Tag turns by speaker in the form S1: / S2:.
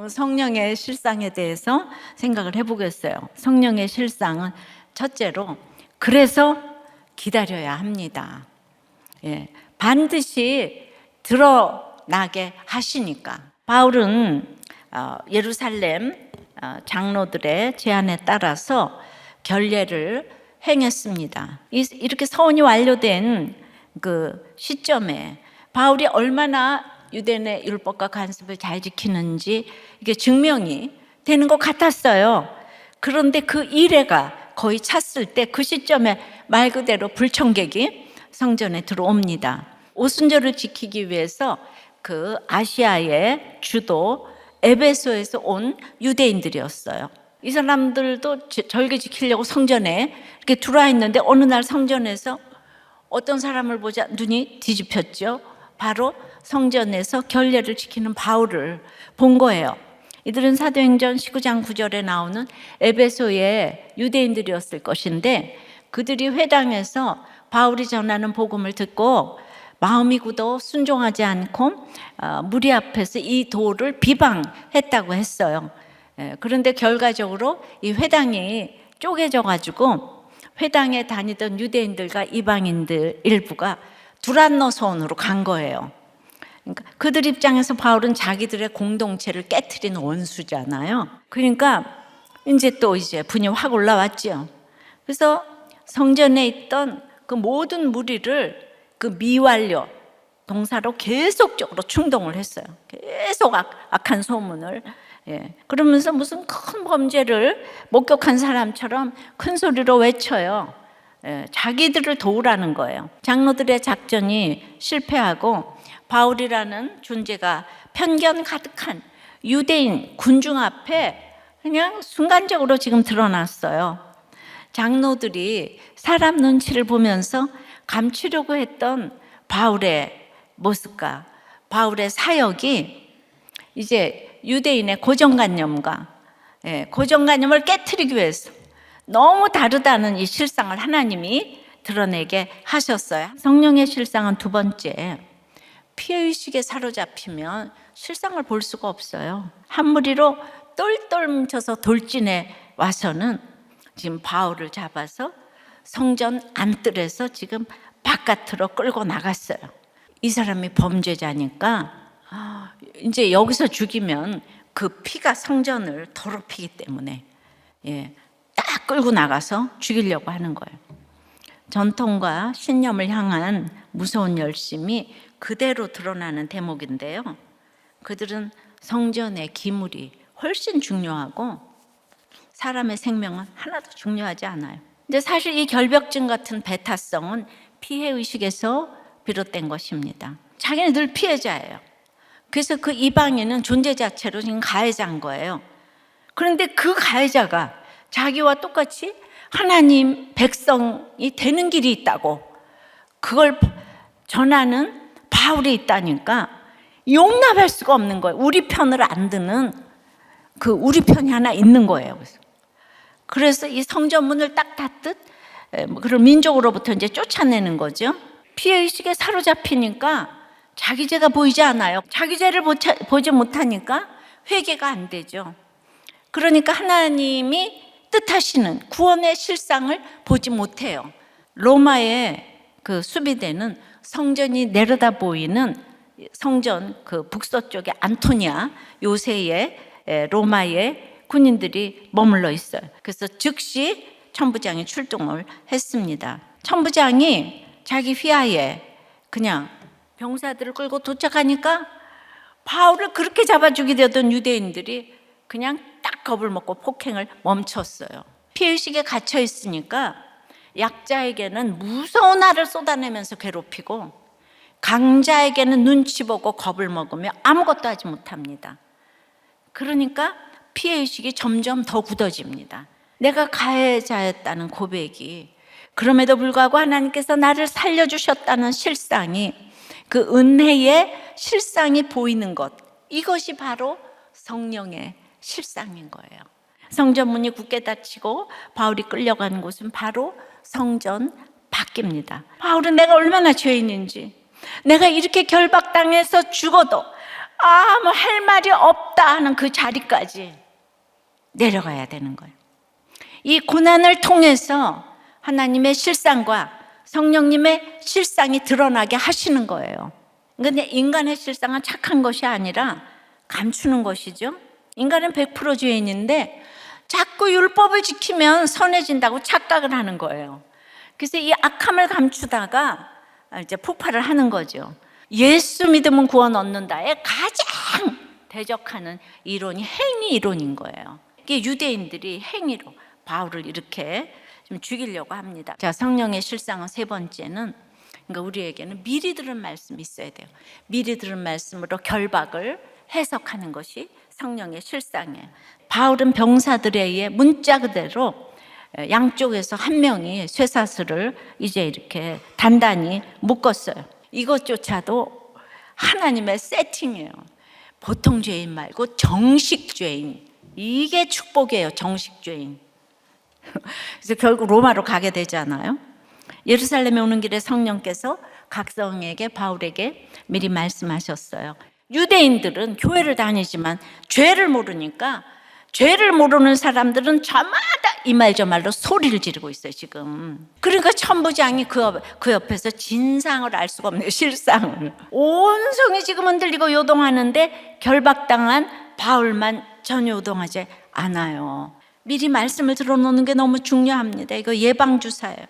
S1: 성령의 실상에 대해서 생각을 해보겠어요. 성령의 실상은 첫째로 그래서 기다려야 합니다. 반드시 드러나게 하시니까. 바울은 예루살렘 장로들의 제안에 따라서 결례를 행했습니다. 이렇게 서원이 완료된 그 시점에 바울이 얼마나 유대인의 율법과 관습을 잘 지키는지 이게 증명이 되는 것 같았어요. 그런데 그 이래가 거의 찼을 때 그 시점에 말 그대로 불청객이 성전에 들어옵니다. 오순절을 지키기 위해서 그 아시아의 주도 에베소에서 온 유대인들이었어요. 이 사람들도 절기 지키려고 성전에 이렇게 들어와 있는데 어느 날 성전에서 어떤 사람을 보자 눈이 뒤집혔죠. 바로 성전에서 결례를 지키는 바울을 본 거예요. 이들은 사도행전 19장 9절에 나오는 에베소의 유대인들이었을 것인데 그들이 회당에서 바울이 전하는 복음을 듣고 마음이 굳어 순종하지 않고 무리 앞에서 이 도를 비방했다고 했어요. 그런데 결과적으로 이 회당이 쪼개져 가지고 회당에 다니던 유대인들과 이방인들 일부가 두란노소원으로 간 거예요. 그러니까 그들 입장에서 바울은 자기들의 공동체를 깨트린 원수잖아요. 그러니까 이제 분이 확 올라왔죠. 그래서 성전에 있던 그 모든 무리를 그 미완료 동사로 계속적으로 충동을 했어요. 계속 악한 소문을. 그러면서 무슨 큰 범죄를 목격한 사람처럼 큰 소리로 외쳐요. 자기들을 도우라는 거예요. 장로들의 작전이 실패하고 바울이라는 존재가 편견 가득한 유대인 군중 앞에 그냥 순간적으로 지금 드러났어요. 장로들이 사람 눈치를 보면서 감추려고 했던 바울의 모습과 바울의 사역이 이제 유대인의 고정관념과 고정관념을 깨트리기 위해서 너무 다르다는 이 실상을 하나님이 드러내게 하셨어요. 성령의 실상은 두 번째, 피해의식에 사로잡히면 실상을 볼 수가 없어요. 한 무리로 똘똘 뭉쳐서 돌진해 와서는 지금 바울을 잡아서 성전 안뜰에서 지금 바깥으로 끌고 나갔어요. 이 사람이 범죄자니까 이제 여기서 죽이면 그 피가 성전을 더럽히기 때문에 딱 끌고 나가서 죽이려고 하는 거예요. 전통과 신념을 향한 무서운 열심이 그대로 드러나는 대목인데요. 그들은 성전의 기물이 훨씬 중요하고 사람의 생명은 하나도 중요하지 않아요. 근데 사실 이 결벽증 같은 배타성은 피해의식에서 비롯된 것입니다. 자기는 늘 피해자예요. 그래서 그 이방인은 존재 자체로 지금 가해자인 거예요. 그런데 그 가해자가 자기와 똑같이 하나님 백성이 되는 길이 있다고 그걸 전하는 바울이 있다니까 용납할 수가 없는 거예요. 우리 편을 안 드는 그 우리 편이 하나 있는 거예요. 그래서 이 성전문을 딱 닫듯 그런 민족으로부터 이제 쫓아내는 거죠. 피해의식에 사로잡히니까 자기 죄가 보이지 않아요. 자기 죄를 보지 못하니까 회개가 안 되죠. 그러니까 하나님이 뜻하시는 구원의 실상을 보지 못해요. 로마의 그 수비대는 성전이 내려다 보이는 성전 그 북서쪽에 안토니아 요새의 로마의 군인들이 머물러 있어요. 그래서 즉시 천부장이 출동을 했습니다. 천부장이 자기 휘하에 그냥 병사들을 끌고 도착하니까 바울을 그렇게 잡아 죽이려던 유대인들이 그냥 딱 겁을 먹고 폭행을 멈췄어요. 피해의식에 갇혀 있으니까 약자에게는 무서운 화를 쏟아내면서 괴롭히고 강자에게는 눈치 보고 겁을 먹으며 아무것도 하지 못합니다. 그러니까 피해의식이 점점 더 굳어집니다. 내가 가해자였다는 고백이, 그럼에도 불구하고 하나님께서 나를 살려주셨다는 실상이, 그 은혜의 실상이 보이는 것, 이것이 바로 성령의 실상인 거예요. 성전 문이 굳게 닫히고 바울이 끌려간 곳은 바로 성전 밖입니다. 바울은 내가 얼마나 죄인인지, 내가 이렇게 결박당해서 죽어도 아무 할 말이 없다 하는 그 자리까지 내려가야 되는 거예요. 이 고난을 통해서 하나님의 실상과 성령님의 실상이 드러나게 하시는 거예요. 그런데 인간의 실상은 착한 것이 아니라 감추는 것이죠. 인간은 100% 죄인인데 자꾸 율법을 지키면 선해진다고 착각을 하는 거예요. 그래서 이 악함을 감추다가 이제 폭발을 하는 거죠. 예수 믿으면 구원 얻는다에 가장 대적하는 이론이 행위 이론인 거예요. 이게 유대인들이 행위로 바울을 이렇게 좀 죽이려고 합니다. 자, 성령의 실상은 세 번째는, 그러니까 우리에게는 미리 들은 말씀이 있어야 돼요. 미리 들은 말씀으로 결박을 해석하는 것이 성령의 실상이에요. 바울은 병사들에 의해 문자 그대로 양쪽에서 한 명이 쇠사슬을 이제 이렇게 단단히 묶었어요. 이것조차도 하나님의 세팅이에요. 보통 죄인 말고 정식 죄인. 이게 축복이에요. 정식 죄인. 그래서 결국 로마로 가게 되잖아요. 예루살렘에 오는 길에 성령께서 각성에게 바울에게 미리 말씀하셨어요. 유대인들은 교회를 다니지만 죄를 모르니까, 죄를 모르는 사람들은 저마다 이 말 저 말로 소리를 지르고 있어요 지금. 그러니까 천부장이 그 옆에서 진상을 알 수가 없네요. 실상을. 온 성이 지금 흔들리고 요동하는데 결박당한 바울만 전혀 요동하지 않아요. 미리 말씀을 들어놓는 게 너무 중요합니다. 이거 예방주사예요.